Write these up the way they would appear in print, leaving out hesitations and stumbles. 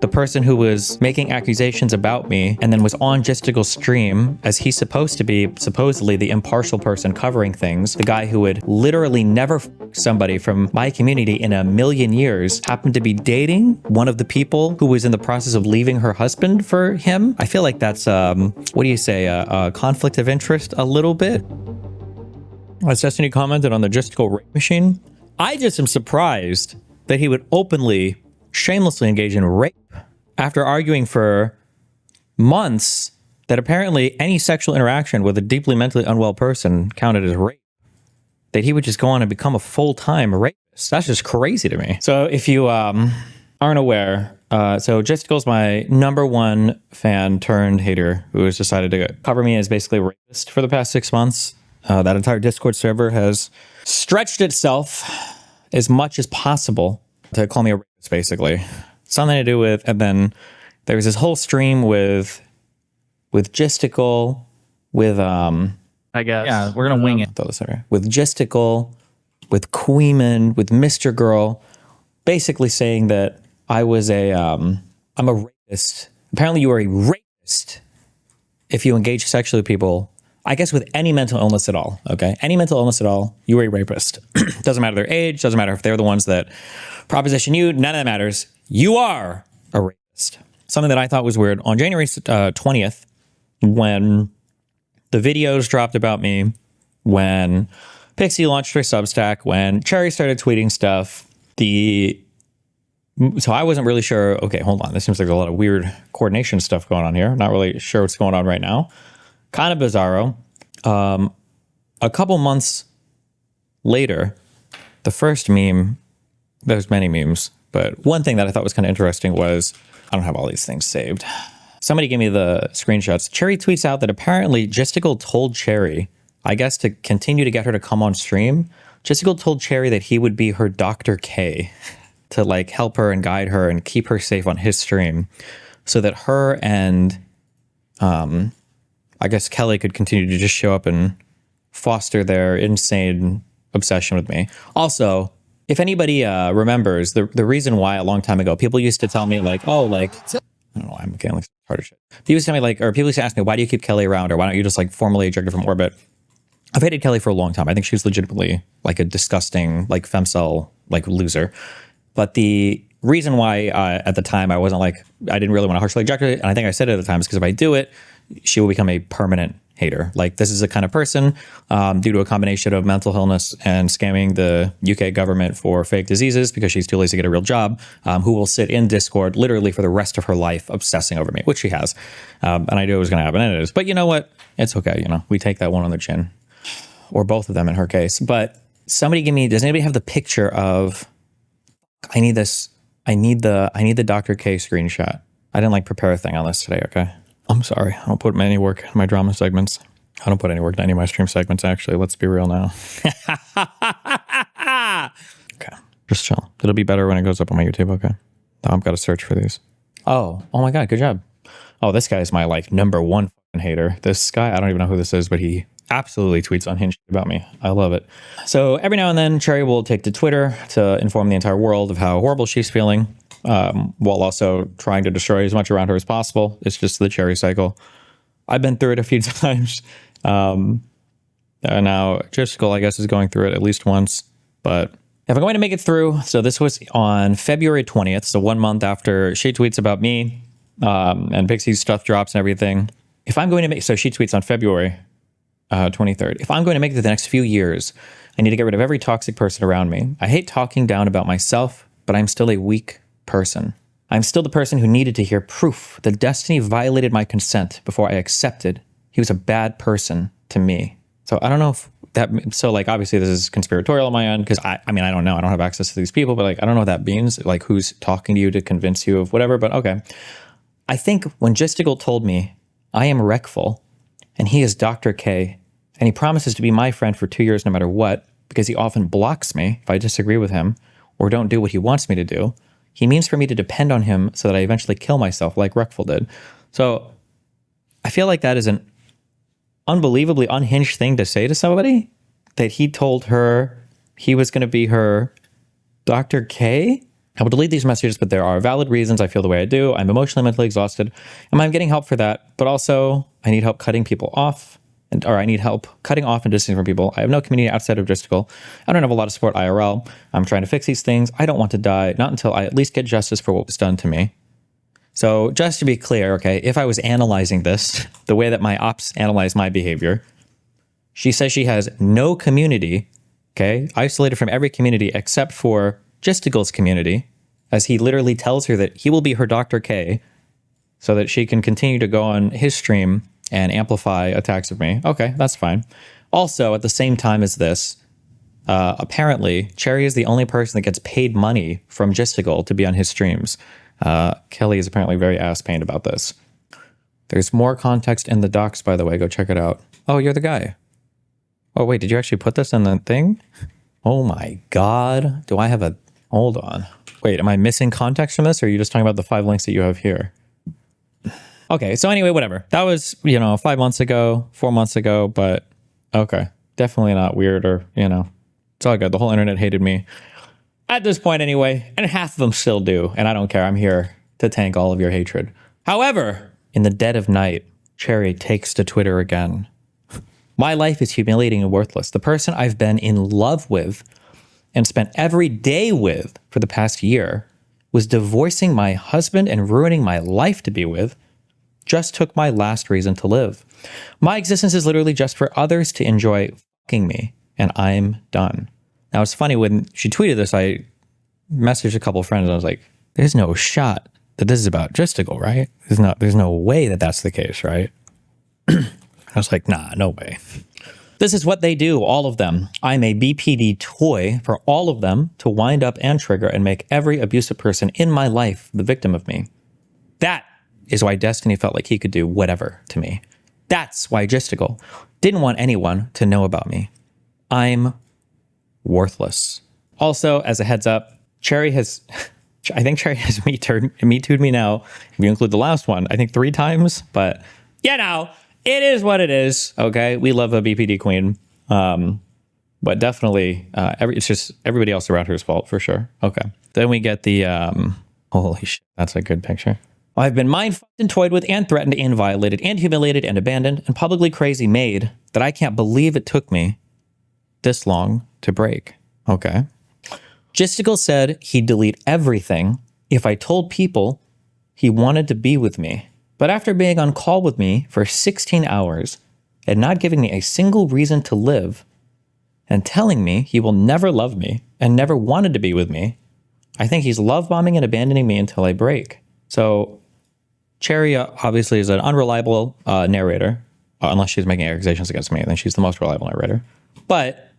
the person who was making accusations about me and then was on Gisticle's stream as he's supposed to be supposedly the impartial person covering things, the guy who would literally never f somebody from my community in a million years, happened to be dating one of the people who was in the process of leaving her husband for him. I feel like that's, what do you say, a conflict of interest a little bit. As Destiny commented on the Gisticle rape machine, I just am surprised that he would openly, shamelessly engage in rape after arguing for months that apparently any sexual interaction with a deeply mentally unwell person counted as rape. That he would just go on and become a full-time rapist. That's just crazy to me. So if you aren't aware, so Gisticle's my #1 fan turned hater who has decided to cover me as basically a rapist for the past 6 months. That entire Discord server has stretched itself as much as possible to call me a rapist, basically. Something to do with, and then there was this whole stream with Gisticle, with I guess. Yeah, we're gonna wing it. With Gisticle, with Queeman, with Mr. Girl, basically saying that I was I'm a rapist. Apparently you are a rapist if you engage sexually with people, I guess with any mental illness at all, okay? Any mental illness at all, you are a rapist. Doesn't matter their age, doesn't matter if they're the ones that proposition you, none of that matters. You are a rapist. Something that I thought was weird, on January 20th, when the videos dropped about me, when Pixie launched her Substack, when Cherry started tweeting stuff, so I wasn't really sure, okay, hold on, this seems like a lot of weird coordination stuff going on here. Not really sure what's going on right now. Kind of bizarro. A couple months later, the first meme, there's many memes, but one thing that I thought was kind of interesting was, I don't have all these things saved. Somebody gave me the screenshots. Cherry tweets out that apparently Gisticle told Cherry, I guess to continue to get her to come on stream, Gisticle told Cherry that he would be her Dr. K to like help her and guide her and keep her safe on his stream so that her and I guess Kelly could continue to just show up and foster their insane obsession with me. Also, if anybody remembers, the reason why a long time ago, people used to tell me like, oh, like, I don't know, I'm getting like hard as shit. People used to tell me like, or people used to ask me, why do you keep Kelly around? Or why don't you just like formally eject her from orbit? I've hated Kelly for a long time. I think she was legitimately like a disgusting, like femcel, like loser. But the reason why at the time I wasn't like, I didn't really want to harshly eject her, and I think I said it at the time, is because if I do it, she will become a permanent hater. Like this is a kind of person, due to a combination of mental illness and scamming the UK government for fake diseases because she's too lazy to get a real job, who will sit in Discord literally for the rest of her life obsessing over me, which she has. And I knew it was going to happen, and it is. But you know what? It's okay. You know, we take that one on the chin, or both of them in her case. But somebody give me, does anybody have the picture of, I need this, I need the Dr. K screenshot. I didn't like prepare a thing on this today, okay? I'm sorry. I don't put any work in my drama segments. I don't put any work in any of my stream segments, actually. Let's be real now. Okay. Just chill. It'll be better when it goes up on my YouTube, okay? Now I've got to search for these. Oh my God. Good job. Oh, this guy is my like #1 fucking hater. This guy, I don't even know who this is, but he absolutely tweets unhinged about me. I love it. So every now and then, Cherry will take to Twitter to inform the entire world of how horrible she's feeling, while also trying to destroy as much around her as possible. It's just the Cherry cycle. I've been through it a few times. Now Gisticle, I guess, is going through it at least once. But if I'm going to make it through, so this was on February 20th, so 1 month after she tweets about me, and Pixie's stuff drops and everything. If I'm going to make, so she tweets on February 23rd. If I'm going to make it the next few years, I need to get rid of every toxic person around me. I hate talking down about myself, but I'm still a weak person. I'm still the person who needed to hear proof that Destiny violated my consent before I accepted he was a bad person to me. So I don't know if that, so like obviously this is conspiratorial on my end, because I mean, I don't know. I don't have access to these people, but like, I don't know what that means. Like who's talking to you to convince you of whatever, but okay. I think when Gisticle told me I am Wreckful and he is Dr. K, and he promises to be my friend for 2 years no matter what, because he often blocks me if I disagree with him or don't do what he wants me to do. He means for me to depend on him so that I eventually kill myself like Wreckful did. So I feel like that is an unbelievably unhinged thing to say to somebody, that he told her he was going to be her Dr. K. I will delete these messages, but there are valid reasons I feel the way I do. I'm emotionally, mentally exhausted, and I'm getting help for that. But also, I need help cutting people off, or I need help cutting off and distancing from people. I have no community outside of Justical. I don't have a lot of support IRL. I'm trying to fix these things. I don't want to die, not until I at least get justice for what was done to me. So just to be clear, okay, if I was analyzing this, the way that my Opps analyzed my behavior, she says she has no community, okay, isolated from every community except for Justical's community, as he literally tells her that he will be her Dr. K so that she can continue to go on his stream and amplify attacks of me. Okay, that's fine. Also, at the same time as this, apparently, Cherry is the only person that gets paid money from Justical to be on his streams. Kelly is apparently very ass-pained about this. There's more context in the docs, by the way. Go check it out. Oh, you're the guy. Oh, wait, did you actually put this in the thing? Oh my God. Do I have a... Hold on. Wait, am I missing context from this, or are you just talking about the 5 links that you have here? Okay, so anyway, whatever. That was, 5 months ago, 4 months ago, but okay. Definitely not weird or, it's all good. The whole internet hated me at this point anyway, and half of them still do, and I don't care. I'm here to tank all of your hatred. However, in the dead of night, Cherry takes to Twitter again. My life is humiliating and worthless. The person I've been in love with and spent every day with for the past year was divorcing my husband and ruining my life to be with, just took my last reason to live. My existence is literally just for others to enjoy fucking me, and I'm done. Now, it's funny, when she tweeted this, I messaged a couple of friends, and I was like, there's no shot that this is about Justical, right? There's no way that that's the case, right? I was like, nah, no way. This is what they do, all of them. I'm a BPD toy for all of them to wind up and trigger and make every abusive person in my life the victim of me. That is why Destiny felt like he could do whatever to me. That's why Justical didn't want anyone to know about me. I'm worthless. Also, as a heads up, I think Cherry has me too'd me now, if you include the last one, I think 3 times, but it is what it is, okay? We love a BPD queen, but definitely, it's just everybody else around her's fault, for sure. Okay. Then we get the, holy shit, that's a good picture. I've been mind-fucked and toyed with and threatened and violated and humiliated and abandoned and publicly crazy made that I can't believe it took me this long to break. Okay. Justical said he'd delete everything if I told people he wanted to be with me. But after being on call with me for 16 hours and not giving me a single reason to live and telling me he will never love me and never wanted to be with me, I think he's love bombing and abandoning me until I break. So Cherry obviously is an unreliable narrator, unless she's making accusations against me, then she's the most reliable narrator. But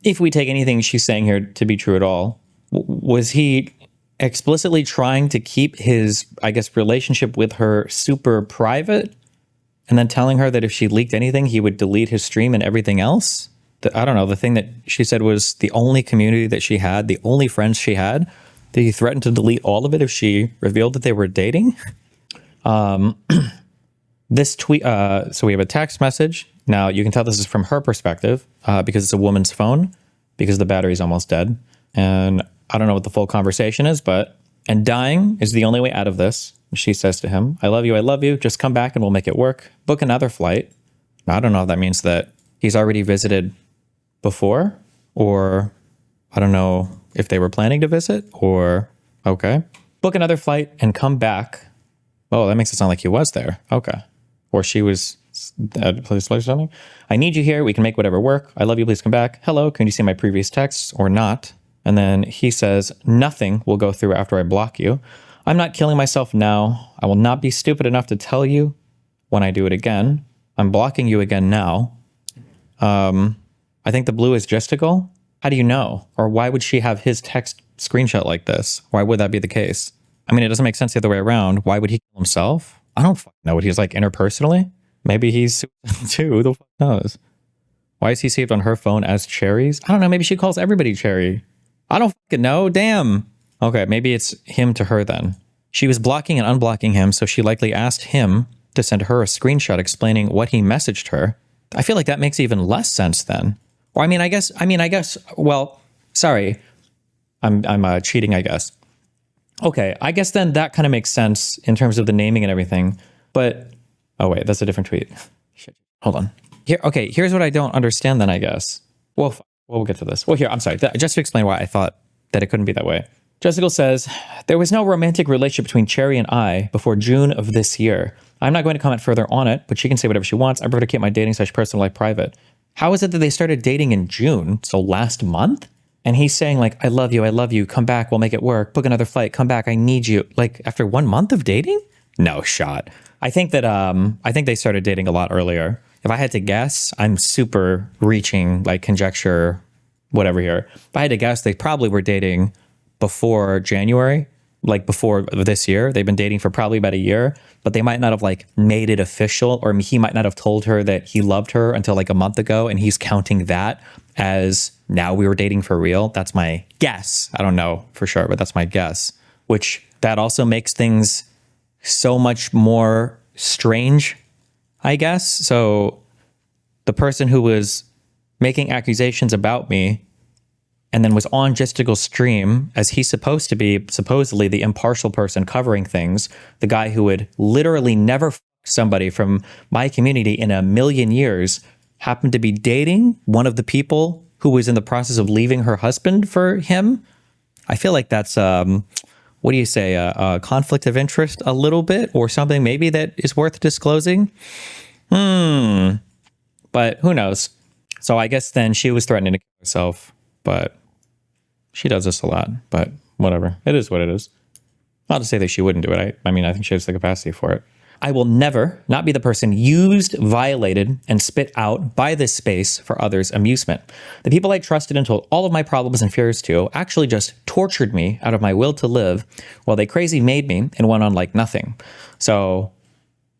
if we take anything she's saying here to be true at all, was he explicitly trying to keep his, I guess, relationship with her super private and then telling her that if she leaked anything, he would delete his stream and everything else? I don't know, the thing that she said was the only community that she had, the only friends she had, that he threatened to delete all of it if she revealed that they were dating? This tweet, so we have a text message. Now, you can tell this is from her perspective because it's a woman's phone, because the battery's almost dead. And I don't know what the full conversation is, and dying is the only way out of this. She says to him, I love you. Just come back and we'll make it work. Book another flight. Now, I don't know if that means that he's already visited before, or I don't know if they were planning to visit, or okay. Book another flight and come back. Oh, that makes it sound like he was there. Okay. Or she was at a place or something. I need you here. We can make whatever work. I love you. Please come back. Hello. Can you see my previous texts or not? And then he says, nothing will go through after I block you. I'm not killing myself now. I will not be stupid enough to tell you when I do it again. I'm blocking you again now. I think the blue is Justical. How do you know? Or why would she have his text screenshot like this? Why would that be the case? I mean, it doesn't make sense the other way around. Why would he kill himself? I don't fucking know what he's like interpersonally. Maybe he's too. Who the fuck knows? Why is he saved on her phone as Cherry's? I don't know. Maybe she calls everybody Cherry. I don't fucking know. Damn. Okay, maybe it's him to her then. She was blocking and unblocking him, so she likely asked him to send her a screenshot explaining what he messaged her. I feel like that makes even less sense then. Or I guess, well, sorry. I'm cheating, I guess. Okay, I guess then that kind of makes sense in terms of the naming and everything. But, oh wait, that's a different tweet. Shit. Hold on. Here, okay, here's what I don't understand then, I guess. Well, we'll get to this. Well, here, I'm sorry. Just to explain why I thought that it couldn't be that way. Jessica says, there was no romantic relationship between Cherry and I before June of this year. I'm not going to comment further on it, but she can say whatever she wants. I prefer to keep my dating/personal life private. How is it that they started dating in June? So last month? And he's saying like, I love you, come back, we'll make it work, book another flight, come back, I need you. Like after 1 month of dating? No shot. I think they started dating a lot earlier. If I had to guess, I'm super reaching like conjecture, whatever here. If I had to guess, they probably were dating before January, like before this year. They've been dating for probably about a year, but they might not have like made it official, or he might not have told her that he loved her until like a month ago, and he's counting that as now we were dating for real. That's my guess. I don't know for sure, but that's my guess, which that also makes things so much more strange, I guess. So the person who was making accusations about me and then was on Justigal's stream as he's supposed to be supposedly the impartial person covering things, the guy who would literally never f somebody from my community in a million years, happened to be dating one of the people who was in the process of leaving her husband for him. I feel like that's, what do you say, a conflict of interest a little bit, or something maybe that is worth disclosing. But who knows? So I guess then she was threatening to kill herself, but she does this a lot, but whatever. It is what it is. Not to say that she wouldn't do it. I mean, I think she has the capacity for it. I will never not be the person used, violated, and spit out by this space for others' amusement. The people I trusted and told all of my problems and fears to actually just tortured me out of my will to live, while they crazy made me and went on like nothing. So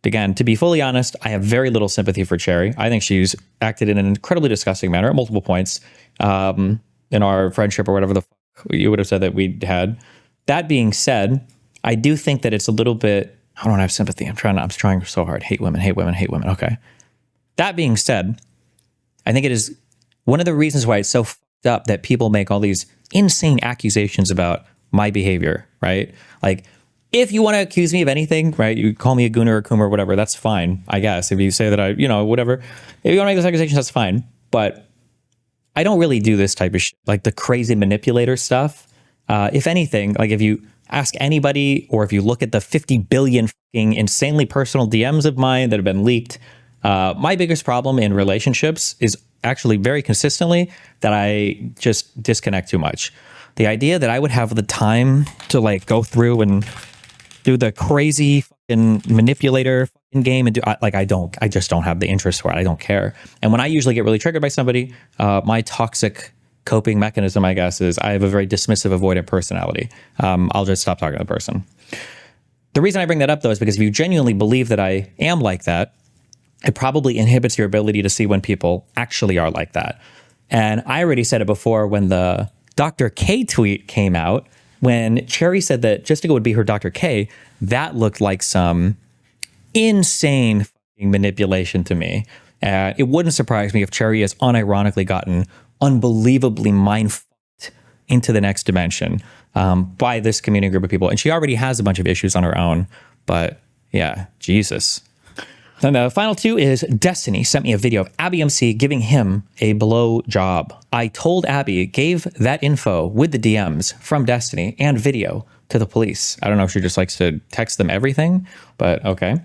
again, to be fully honest, I have very little sympathy for Cherry. I think she's acted in an incredibly disgusting manner at multiple points in our friendship or whatever the fuck you would have said that we had. That being said, I do think that it's a little bit, I don't have sympathy. I'm trying so hard. Hate women, hate women, hate women. Okay. That being said, I think it is one of the reasons why it's so fucked up that people make all these insane accusations about my behavior, right? Like, if you want to accuse me of anything, right, you call me a gooner or a coomer or whatever, that's fine, I guess. If you say that I, whatever, if you want to make those accusations, that's fine. But I don't really do this type of shit, like the crazy manipulator stuff. If anything, like if you ask anybody, or if you look at the 50 billion fucking insanely personal DMs of mine that have been leaked, my biggest problem in relationships is actually very consistently that I just disconnect too much. The idea that I would have the time to like go through and do the crazy fucking manipulator fucking game and do I just don't have the interest for it. I don't care. And when I usually get really triggered by somebody, my toxic coping mechanism, I guess, is I have a very dismissive, avoidant personality. I'll just stop talking to the person. The reason I bring that up, though, is because if you genuinely believe that I am like that, it probably inhibits your ability to see when people actually are like that. And I already said it before when the Dr. K tweet came out, when Cherry said that Justigal would be her Dr. K, that looked like some insane fucking manipulation to me. It wouldn't surprise me if Cherry has unironically gotten unbelievably mind-fucked into the next dimension by this community group of people. And she already has a bunch of issues on her own. But yeah, Jesus. Then the final two is Destiny sent me a video of Abby MC giving him a blow job. I told Abby, gave that info with the DMs from Destiny and video to the police. I don't know if she just likes to text them everything, but okay.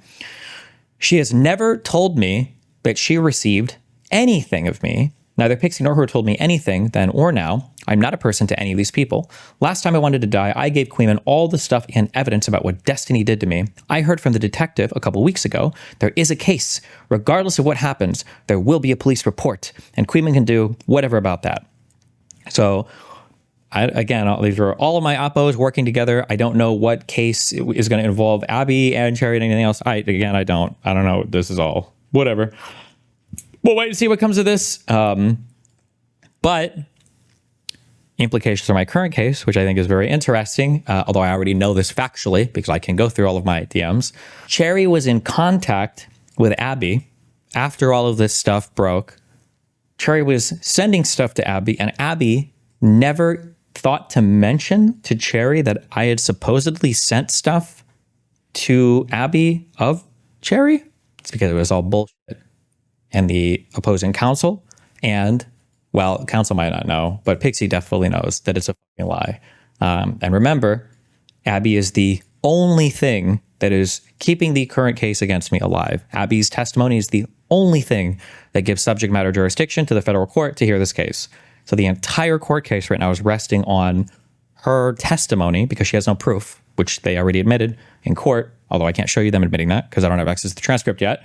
She has never told me that she received anything of me. Neither Pixie nor her told me anything then or now. I'm not a person to any of these people. Last time I wanted to die, I gave Queeman all the stuff and evidence about what Destiny did to me. I heard from the detective a couple weeks ago. There is a case. Regardless of what happens, there will be a police report, and Queeman can do whatever about that. So, again, these are all of my oppos working together. I don't know what case is going to involve Abby and Cherry and anything else. I don't know. This is all whatever. We'll wait and see what comes of this. But implications for my current case, which I think is very interesting, although I already know this factually because I can go through all of my DMs. Cherry was in contact with Abby after all of this stuff broke. Cherry was sending stuff to Abby, and Abby never thought to mention to Cherry that I had supposedly sent stuff to Abby of Cherry, it's because it was all bullshit. And the opposing counsel and, well, counsel might not know, but Pixie definitely knows that it's a fucking lie. And remember, Abby is the only thing that is keeping the current case against me alive. Abby's testimony is the only thing that gives subject matter jurisdiction to the federal court to hear this case. So the entire court case right now is resting on her testimony because she has no proof, which they already admitted in court, although I can't show you them admitting that because I don't have access to the transcript yet.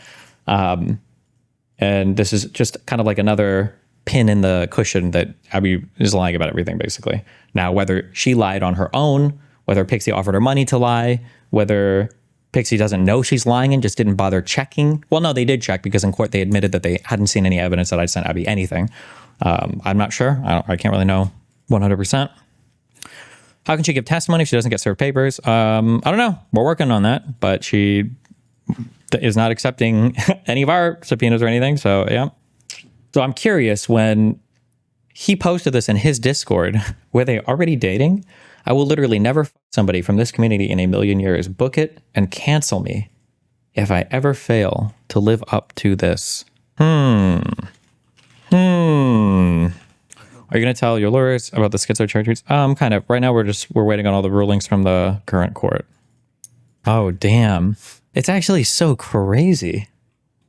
And this is just kind of like another pin in the cushion that Abby is lying about everything, basically. Now, whether she lied on her own, whether Pixie offered her money to lie, whether Pixie doesn't know she's lying and just didn't bother checking. Well, no, they did check because in court they admitted that they hadn't seen any evidence that I'd sent Abby anything. I'm not sure. I can't really know 100%. How can she give testimony if she doesn't get served papers? I don't know. We're working on that, but she is not accepting any of our subpoenas or anything. So, yeah. So I'm curious, when he posted this in his Discord, were they already dating? I will literally never fuck somebody from this community in a million years. Book it and cancel me if I ever fail to live up to this. Are you going to tell your lawyers about the schizo charges? Kind of. Right now we're waiting on all the rulings from the current court. Oh, damn. It's actually so crazy.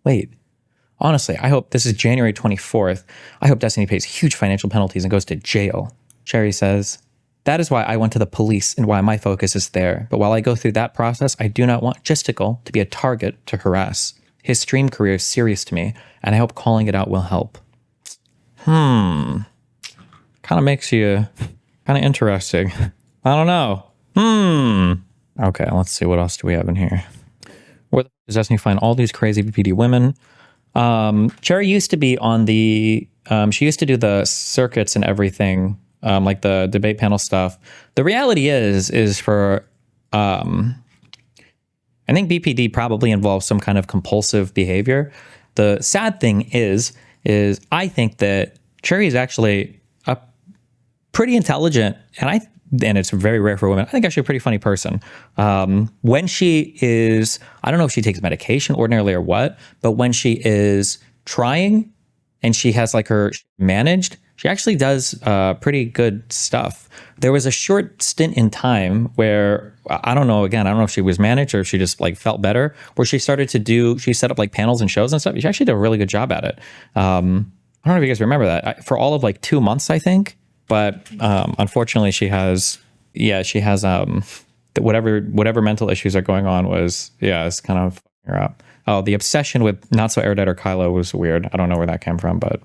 Wait. Honestly, I hope this is January 24th. I hope Destiny pays huge financial penalties and goes to jail. Cherry says, that is why I went to the police and why my focus is there. But while I go through that process, I do not want Gisticle to be a target to harass. His stream career is serious to me, and I hope calling it out will help. Kind of makes you kind of interesting. I don't know. Okay, let's see. What else do we have in here? Where the does Destiny find all these crazy BPD women? Cherry used to be on the, she used to do the circuits and everything, like the debate panel stuff. The reality is for, I think BPD probably involves some kind of compulsive behavior. The sad thing is I think that Cherry is actually a pretty intelligent, and it's very rare for women, I think actually a pretty funny person. When she is, I don't know if she takes medication ordinarily or what, but when she is trying and she has like her managed, she actually does pretty good stuff. There was a short stint in time where, I don't know if she was managed or if she just like felt better, where she started to she set up like panels and shows and stuff. She actually did a really good job at it. I don't know if you guys remember that. For all of like 2 months, I think. But unfortunately, she has whatever mental issues are going on it's kind of fucking her up. Oh, the obsession with not so erudite or Kylo was weird. I don't know where that came from, but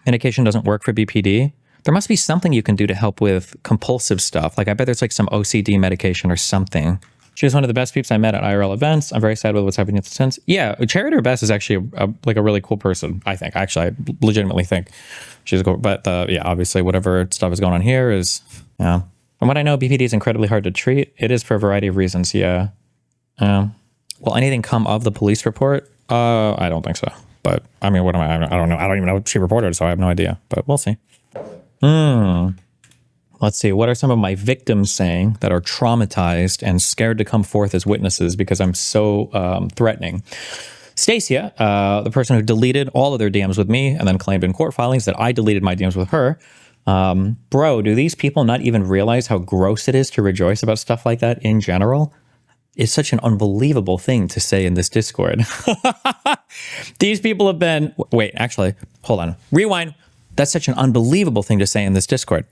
medication doesn't work for BPD. There must be something you can do to help with compulsive stuff. Like I bet there's like some OCD medication or something. She was one of the best peeps I met at IRL events. I'm very sad with what's happening since. Yeah, Cherry at her best is actually a really cool person, I think. Actually, I legitimately think she's cool. But yeah, obviously, whatever stuff is going on here is, yeah. From what I know, BPD is incredibly hard to treat. It is for a variety of reasons, yeah. Will anything come of the police report? I don't think so. But, I mean, what am I don't know. I don't even know what she reported, so I have no idea. But we'll see. Let's see. What are some of my victims saying that are traumatized and scared to come forth as witnesses because I'm so threatening? Stacia, the person who deleted all of their DMs with me and then claimed in court filings that I deleted my DMs with her. Bro, do these people not even realize how gross it is to rejoice about stuff like that in general? It's such an unbelievable thing to say in this Discord. These people have been... Wait, actually, hold on. Rewind. That's such an unbelievable thing to say in this Discord.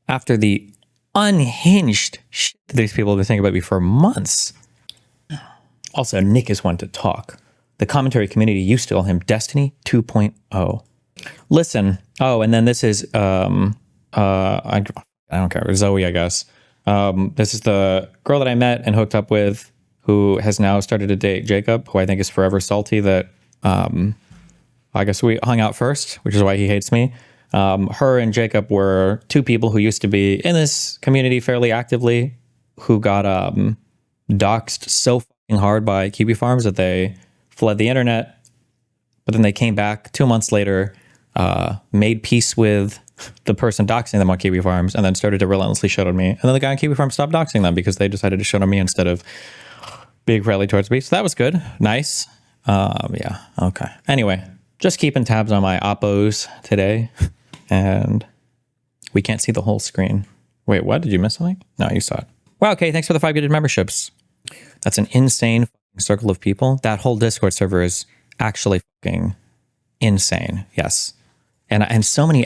After the unhinged shit that these people have been thinking about me for months. Also, Nick is one to talk. The commentary community used to call him Destiny 2.0. Listen. Oh, and then this is, I don't care. Zoe, I guess. This is the girl that I met and hooked up with who has now started to date Jacob, who I think is forever salty that, I guess we hung out first, which is why he hates me. Her and Jacob were two people who used to be in this community fairly actively, who got doxxed so fucking hard by Kiwi Farms that they fled the internet. But then they came back 2 months later, made peace with the person doxing them on Kiwi Farms and then started to relentlessly shit on me. And then the guy on Kiwi Farms stopped doxing them because they decided to shit on me instead of being friendly towards me. So that was good. Nice. Yeah. Okay. Anyway, just keeping tabs on my oppos today. And we can't see the whole screen. Wait, what? Did you miss something? No, you saw it. Well, okay. Thanks for the 5 gifted memberships. That's an insane circle of people. That whole Discord server is actually fucking insane. Yes. And so many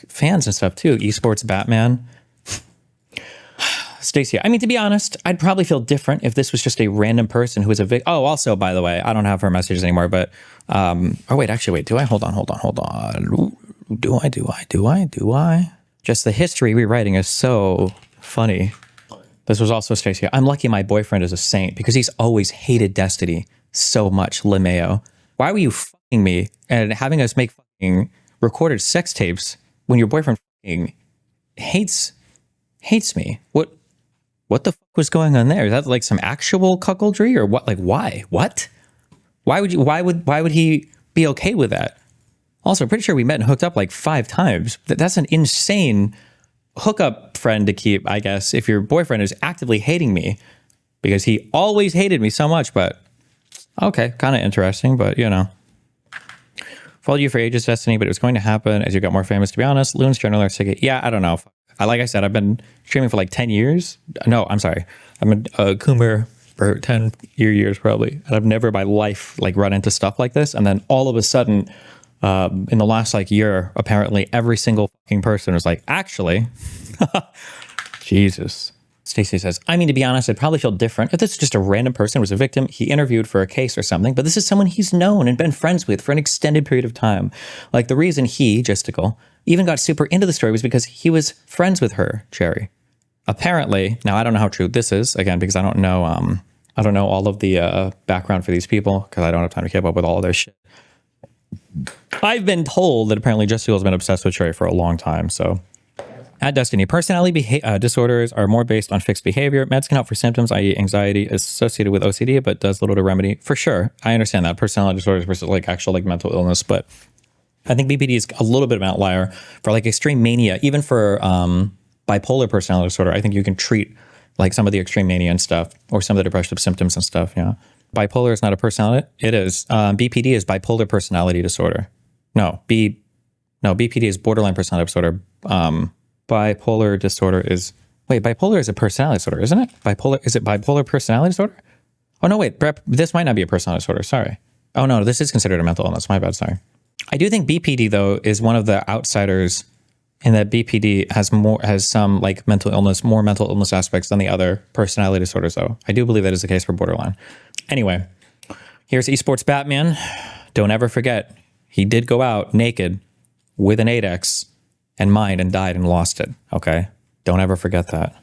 fans and stuff too. Esports Batman. Stacia, I mean, to be honest, I'd probably feel different if this was just a random person who was a victim. Oh, also, by the way, I don't have her messages anymore, but, oh, wait, actually, wait, do I? Hold on. Do I? Just the history rewriting is so funny. This was also Stacia. I'm lucky my boyfriend is a saint because he's always hated Destiny so much, LeMayo. Why were you fucking me and having us make fucking recorded sex tapes when your boyfriend fucking hates me? What the fuck was going on there? Is that like some actual cuckoldry or what? Like, why? What? Why would he be okay with that? Also, I'm pretty sure we met and hooked up like 5 times. That's an insane hookup friend to keep, I guess, if your boyfriend is actively hating me because he always hated me so much. But okay, kind of interesting, but you know. Followed you for ages, Destiny, but it was going to happen as you got more famous, to be honest. Loons generally are sick. Yeah, I don't know. Like I said, I've been streaming for like 10 years. No, I'm sorry. I'm a Coomer for 10 years probably. And I've never in my life like run into stuff like this. And then all of a sudden, in the last like year, apparently every single fucking person was like, actually, Jesus. Stacey says, I mean, to be honest, I'd probably feel different if this is just a random person who was a victim he interviewed for a case or something, but this is someone he's known and been friends with for an extended period of time. Like the reason he, Justical, even got super into the story was because he was friends with her, Cherry. Apparently, now I don't know how true this is, again, because I don't know all of the background for these people, because I don't have time to keep up with all of their shit. I've been told that apparently Justical has been obsessed with Cherry for a long time, so... At Destiny, personality disorders are more based on fixed behavior. Meds can help for symptoms, i.e. anxiety is associated with OCD, but does little to remedy. For sure, I understand that. Personality disorders versus like actual like mental illness, but I think BPD is a little bit of an outlier for like extreme mania. Even for bipolar personality disorder, I think you can treat like some of the extreme mania and stuff, or some of the depressive symptoms and stuff, yeah. Bipolar is not a personality. It is. BPD is bipolar personality disorder. BPD is borderline personality disorder. Bipolar disorder is... Wait, bipolar is a personality disorder, isn't it? Is it bipolar personality disorder? Oh, no, wait. This might not be a personality disorder. Sorry. Oh, no, this is considered a mental illness. My bad. Sorry. I do think BPD, though, is one of the outsiders in that BPD has some like more mental illness aspects than the other personality disorders, though. I do believe that is the case for borderline. Anyway, here's Esports Batman. Don't ever forget, he did go out naked with an 8X and mined and died and lost it, okay? Don't ever forget that.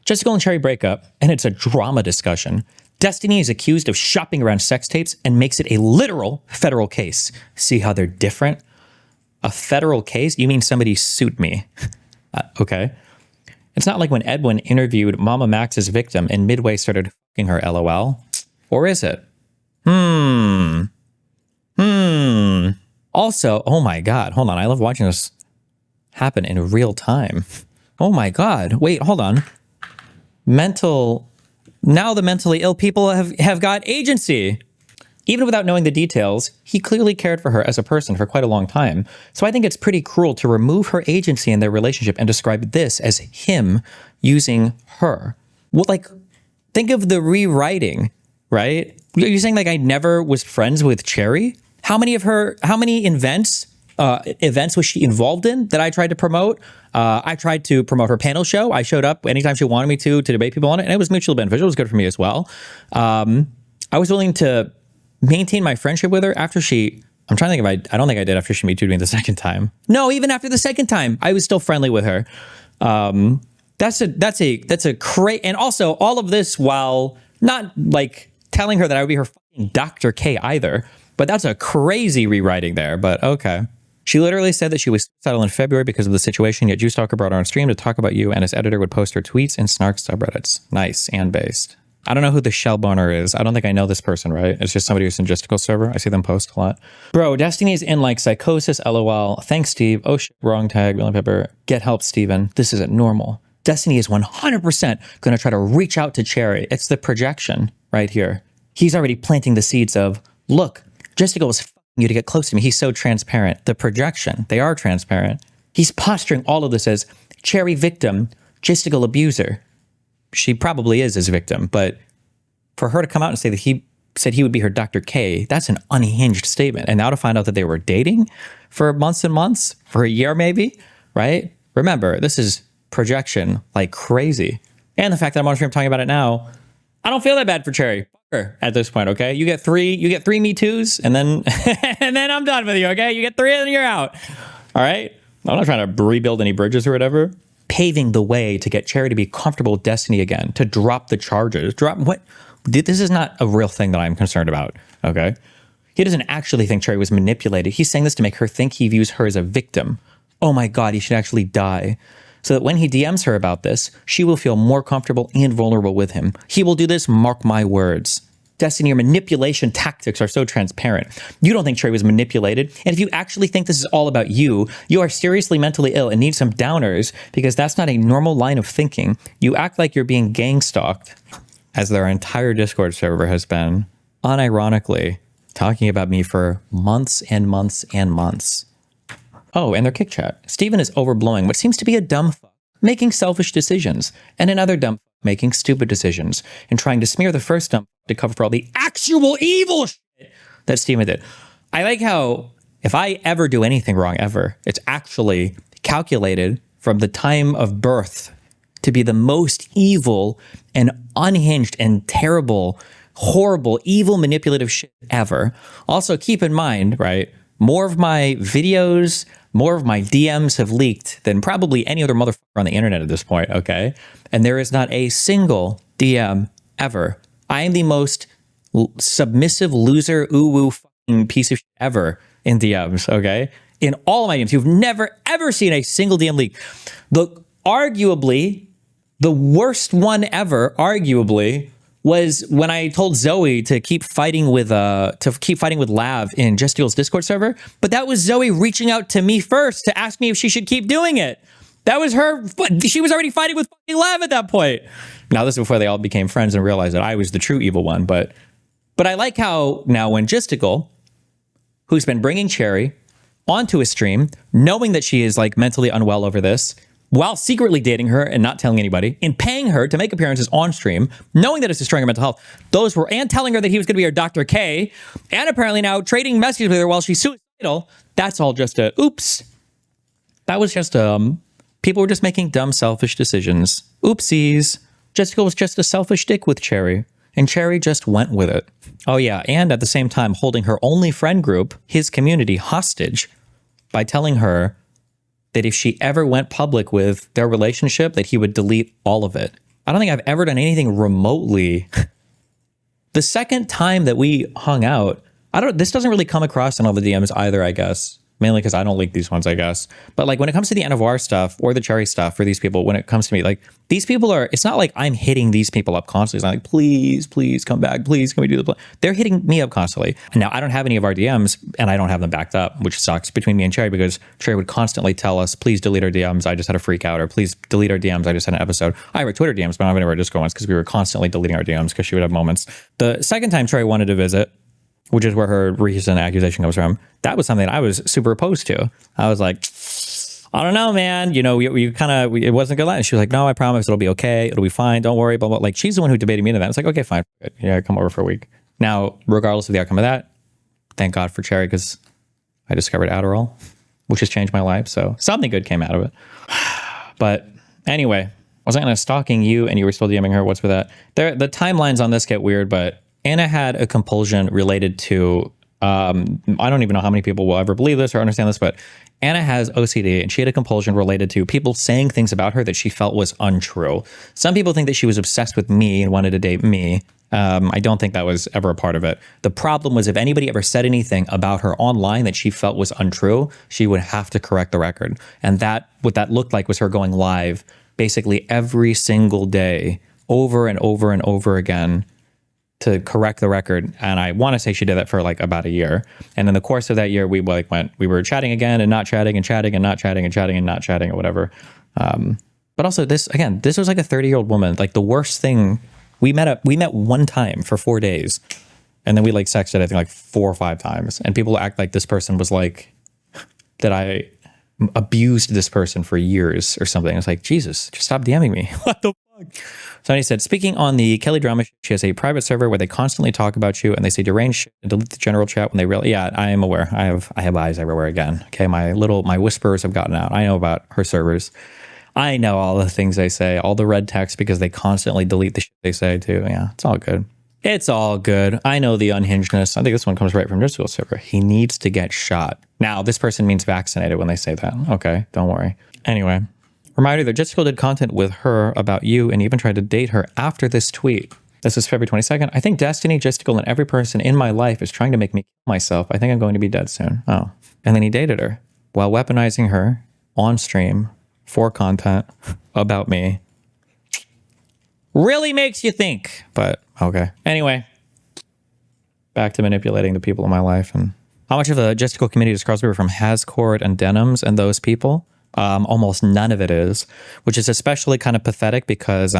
Justical and Cherry break up, and it's a drama discussion. Destiny is accused of shopping around sex tapes and makes it a literal federal case. See how they're different? A federal case? You mean somebody sued me? Okay. It's not like when Edwin interviewed Mama Max's victim and midway started fucking her, LOL. Or is it? Also, oh my God, hold on. I love watching this happen in real time. Oh my God. Wait, hold on. Now the mentally ill people have got agency. Even without knowing the details, he clearly cared for her as a person for quite a long time. So I think it's pretty cruel to remove her agency in their relationship and describe this as him using her. Well, like, think of the rewriting, right? You're saying like I never was friends with Cherry? How many events was she involved in that I tried to promote? I tried to promote her panel show. I showed up anytime she wanted me to debate people on it, and it was mutually beneficial. It was good for me as well. I was willing to maintain my friendship with her after I'm trying to think if I don't think I did after she me too'd me the second time. No, even after the second time, I was still friendly with her. That's a great, and also all of this while not like telling her that I would be her fucking Dr. K either. But that's a crazy rewriting there, but okay. She literally said that she was suicidal in February because of the situation, yet Juice Talker brought her on stream to talk about you, and his editor would post her tweets and snark subreddits. Nice and based. I don't know who the Shellboner is. I don't think I know this person, right? It's just somebody who's in Justical server. I see them post a lot. Bro, Destiny's in like psychosis, LOL. Thanks, Steve. Oh shit, wrong tag, William Pepper. Get help, Steven. This isn't normal. Destiny is 100% going to try to reach out to Cherry. It's the projection right here. He's already planting the seeds of, look, Justical was f***ing you to get close to me. He's so transparent. The projection, they are transparent. He's posturing all of this as Cherry victim, Justical abuser. She probably is his victim, but for her to come out and say that he said he would be her Dr. K, that's an unhinged statement. And now to find out that they were dating for months and months, for a year maybe, right? Remember, this is projection like crazy. And the fact that I'm on stream talking about it now, I don't feel that bad for Cherry at this point, okay? You get three Me Too's, and then and then I'm done with you, okay? You get 3 and then you're out. All right? I'm not trying to rebuild any bridges or whatever. Paving the way to get Cherry to be comfortable with Destiny again, to drop the charges. Drop what? This is not a real thing that I'm concerned about, okay? He doesn't actually think Cherry was manipulated. He's saying this to make her think he views her as a victim. Oh my God, he should actually die. So that when he DMs her about this, she will feel more comfortable and vulnerable with him. He will do this, mark my words. Destiny, your manipulation tactics are so transparent. You don't think Cherry was manipulated. And if you actually think this is all about you, you are seriously mentally ill and need some downers, because that's not a normal line of thinking. You act like you're being gang stalked, as their entire Discord server has been, unironically, talking about me for months and months and months. Oh, and their kick chat. Steven is overblowing what seems to be a dumb fuck making selfish decisions, and another dumb fuck making stupid decisions, and trying to smear the first dumb fuck to cover for all the actual evil shit that Steven did. I like how if I ever do anything wrong ever, it's actually calculated from the time of birth to be the most evil and unhinged and terrible, horrible, evil, manipulative shit ever. Also, keep in mind, right, more of my videos, more of my DMs have leaked than probably any other motherfucker on the internet at this point, okay? And there is not a single DM ever. I am the most submissive loser, ooh-woo fucking piece of shit ever in DMs, okay? In all of my DMs, you've never, ever seen a single DM leak. Arguably, the worst one ever, arguably, was when I told Zoe to keep fighting with Lav in Justical's Discord server, but that was Zoe reaching out to me first to ask me if she should keep doing it. That was her. She was already fighting with fucking Lav at that point. Now this is before they all became friends and realized that I was the true evil one. But I like how now when Justical, who's been bringing Cherry onto a stream, knowing that she is like mentally unwell over this, while secretly dating her and not telling anybody, and paying her to make appearances on stream, knowing that it's destroying her mental health, and telling her that he was going to be her Dr. K, and apparently now trading messages with her while she's suicidal, that's all just a, oops. That was just, people were just making dumb, selfish decisions. Oopsies. Jessica was just a selfish dick with Cherry, and Cherry just went with it. Oh yeah, and at the same time holding her only friend group, his community, hostage by telling her that if she ever went public with their relationship, that he would delete all of it. I don't think I've ever done anything remotely. The second time that we hung out, this doesn't really come across in all the DMs either, I guess. Mainly because I don't leak these ones, I guess. But like when it comes to the NFR stuff or the Cherry stuff for these people, when it comes to me, like these people are, it's not like I'm hitting these people up constantly. It's not like, please come back. Please, can we do the, they're hitting me up constantly. And now I don't have any of our DMs and I don't have them backed up, which sucks between me and Cherry, because Cherry would constantly tell us, please delete our DMs. I just had a freak out, or please delete our DMs. I just had an episode. I have our Twitter DMs, but I don't have any of our Discord ones because we were constantly deleting our DMs because she would have moments. The second time Cherry wanted to visit, which is where her recent accusation comes from, that was something that I was super opposed to. I was like, I don't know, man. You know, we kind of, it wasn't good. And she was like, no, I promise it'll be okay. It'll be fine. Don't worry. Blah, blah. Like, she's the one who debated me into that. It's like, okay, fine. Good. Yeah, come over for a week. Now, regardless of the outcome of that, thank God for Cherry, because I discovered Adderall, which has changed my life. So something good came out of it. But anyway, wasn't going to stalking you and you were still DMing her. What's with that? The timelines on this get weird, but Anna had a compulsion related to, I don't even know how many people will ever believe this or understand this, but Anna has OCD and she had a compulsion related to people saying things about her that she felt was untrue. Some people think that she was obsessed with me and wanted to date me. I don't think that was ever a part of it. The problem was if anybody ever said anything about her online that she felt was untrue, she would have to correct the record. And that, what that looked like was her going live basically every single day over and over and over again to correct the record. And I want to say she did that for like about a year. And in the course of that year, we were chatting again and not chatting and chatting and not chatting and chatting and not chatting or whatever. But also this was like a 30-year-old woman. Like the worst thing, we met one time for 4 days. And then we like sexted, I think like 4 or 5 times. And people act like this person was like, that I abused this person for years or something. It's like, Jesus, just stop DMing me. What the fuck? Somebody said, speaking on the Kelly drama, she has a private server where they constantly talk about you and they say deranged shit and delete the general chat when they really, yeah, I am aware. I have eyes everywhere again. Okay. My whispers have gotten out. I know about her servers. I know all the things they say, all the red text because they constantly delete the shit they say too. Yeah, it's all good. It's all good. I know the unhingedness. I think this one comes right from Driscoll's server. He needs to get shot. Now, this person means vaccinated when they say that. Okay, don't worry. Anyway, reminder that Jessica did content with her about you and even tried to date her after this tweet. This is February 22nd. I think Destiny, Jessica, and every person in my life is trying to make me kill myself. I think I'm going to be dead soon. Oh. And then he dated her while weaponizing her on stream for content about me. Really makes you think, but okay. Anyway, back to manipulating the people in my life. And how much of the Justical community does crossover from Hascourt and Denims and those people? Almost none of it is, which is especially kind of pathetic because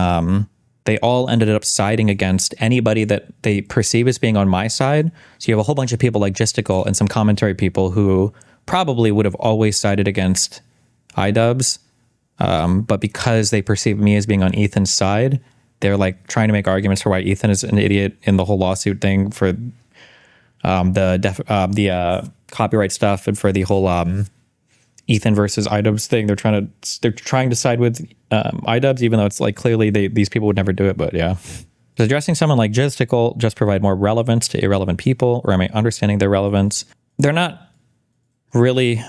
they all ended up siding against anybody that they perceive as being on my side. So you have a whole bunch of people like Justical and some commentary people who probably would have always sided against iDubbbz. But because they perceive me as being on Ethan's side, they're like trying to make arguments for why Ethan is an idiot in the whole lawsuit thing for the copyright stuff and for the whole Ethan versus iDubbbz thing. They're trying to side with iDubbbz, even though it's like clearly these people would never do it. But yeah, does addressing someone like Justical just provide more relevance to irrelevant people, or am I understanding their relevance? They're not really.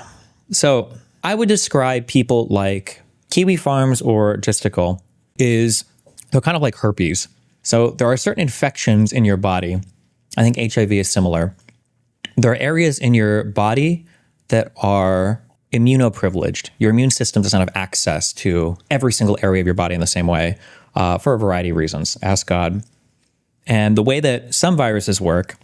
So I would describe people like Kiwi Farms or Justical they're kind of like herpes. So there are certain infections in your body. I think HIV is similar. There are areas in your body that are immunoprivileged. Your immune system doesn't have access to every single area of your body in the same way for a variety of reasons. Ask God. And the way that some viruses work,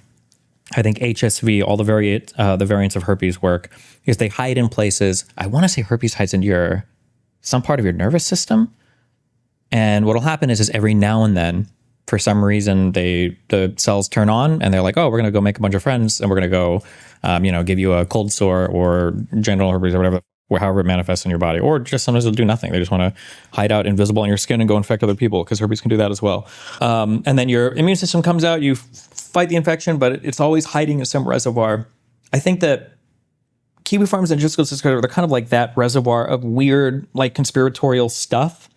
I think HSV, all the variants of herpes work, is they hide in places. I want to say herpes hides in some part of your nervous system. And what'll happen is every now and then, for some reason, the cells turn on and they're like, oh, we're going to go make a bunch of friends and we're going to go, give you a cold sore or genital herpes or whatever, or however it manifests in your body. Or just sometimes they'll do nothing. They just want to hide out invisible on your skin and go infect other people because herpes can do that as well. And then your immune system comes out, you fight the infection, but it's always hiding in some reservoir. I think that Kiwi Farms and Justical, they're kind of like that reservoir of weird, like conspiratorial stuff.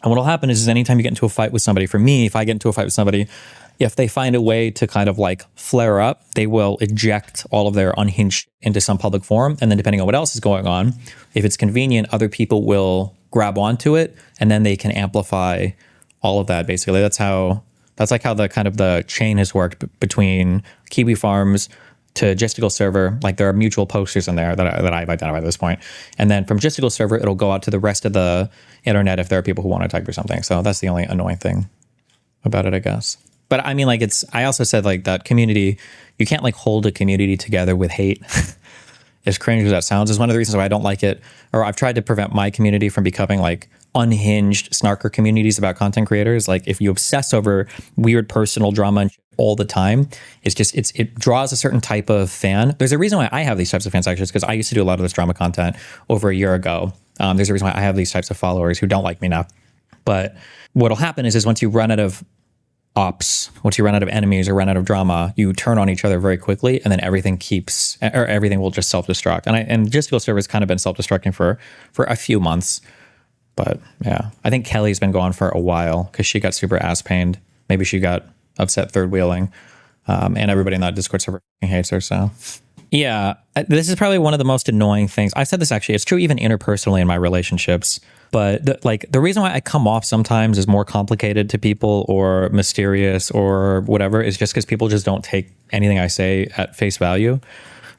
And what'll happen is anytime you get into a fight with somebody, for me, if I get into a fight with somebody, if they find a way to kind of like flare up, they will eject all of their unhinged into some public forum. And then depending on what else is going on, if it's convenient, other people will grab onto it and then they can amplify all of that. Basically, that's like how the kind of the chain has worked between Kiwi Farms to Justical server. Like there are mutual posters in there that I've identified at this point. And then from Justical server, it'll go out to the rest of the internet if there are people who want to type or something. So that's the only annoying thing about it, I guess. But I mean, like I also said like that community, you can't like hold a community together with hate. As cringe as that sounds, is one of the reasons why I don't like it. Or I've tried to prevent my community from becoming like unhinged snarker communities about content creators. Like if you obsess over weird personal drama and all the time, it draws a certain type of fan. There's a reason why I have these types of fans actually, because I used to do a lot of this drama content over a year ago. There's a reason why I have these types of followers who don't like me now. But what'll happen is once you run out of Opps, once you run out of enemies or run out of drama, you turn on each other very quickly, and then everything will just self-destruct. And Justical server has kind of been self-destructing for a few months. But yeah, I think Kelly's been gone for a while because she got super ass pained. Maybe she got upset third wheeling, and everybody in that Discord server hates her. So yeah, this is probably one of the most annoying things. I've said this actually. It's true even interpersonally in my relationships. But the reason why I come off sometimes is more complicated to people or mysterious or whatever is just because people just don't take anything I say at face value.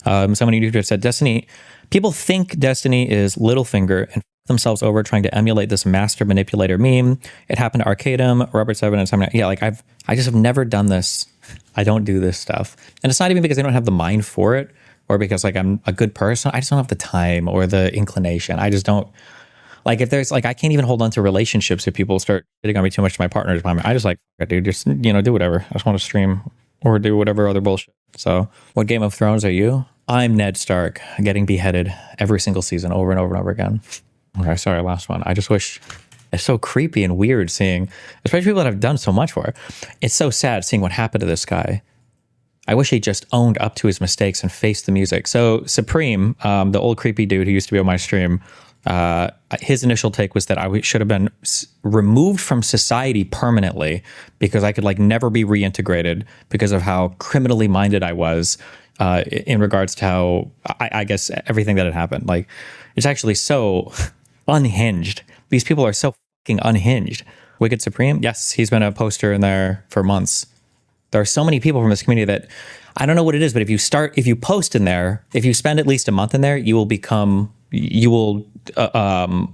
Someone on YouTube said, Destiny, people think Destiny is Littlefinger and themselves over trying to emulate this master manipulator meme. It happened to Arcadum, Robert Seven, and something. Yeah, like I just have never done this. I don't do this stuff. And it's not even because I don't have the mind for it or because like I'm a good person. I just don't have the time or the inclination. I just don't. Like if there's like, I can't even hold on to relationships if people start hitting on me too much to my partner's moment. I just like, dude, just, do whatever. I just want to stream or do whatever other bullshit. So what Game of Thrones are you? I'm Ned Stark getting beheaded every single season over and over and over again. Okay, sorry, last one. I just wish, it's so creepy and weird seeing, especially people that have done so much for it. It's so sad seeing what happened to this guy. I wish he just owned up to his mistakes and faced the music. So Supreme, the old creepy dude who used to be on my stream, his initial take was that I should have been removed from society permanently because I could like never be reintegrated because of how criminally minded I was in regards to how I guess everything that had happened. Like it's actually so unhinged. These people are so fucking unhinged. Wicked Supreme, yes, he's been a poster in there for months. There are so many people from this community that I don't know what it is, but if you post in there, if you spend at least a month in there, you will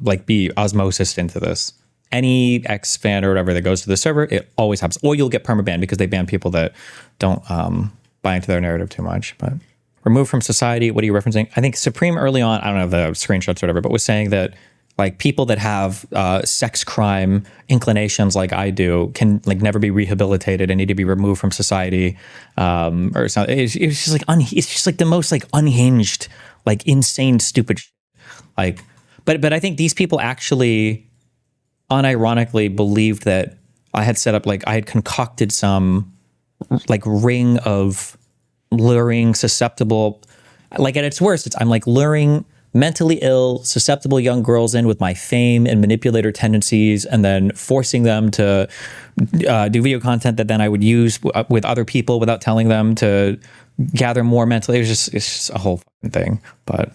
like be osmosis into this. Any X fan or whatever that goes to the server, it always happens. Or you'll get permabanned because they ban people that don't buy into their narrative too much. But removed from society, what are you referencing? I think Supreme early on, I don't know the screenshots or whatever, but was saying that like people that have sex crime inclinations like I do can like never be rehabilitated and need to be removed from society or something. It's just like it's just like the most like unhinged, like insane, stupid shit. Like, but I think these people actually unironically believed that I had set up, like I had concocted some like ring of luring susceptible, like at its worst, I'm like luring mentally ill, susceptible young girls in with my fame and manipulator tendencies, and then forcing them to do video content that then I would use with other people without telling them to gather more mentally. It's just a whole fucking thing. But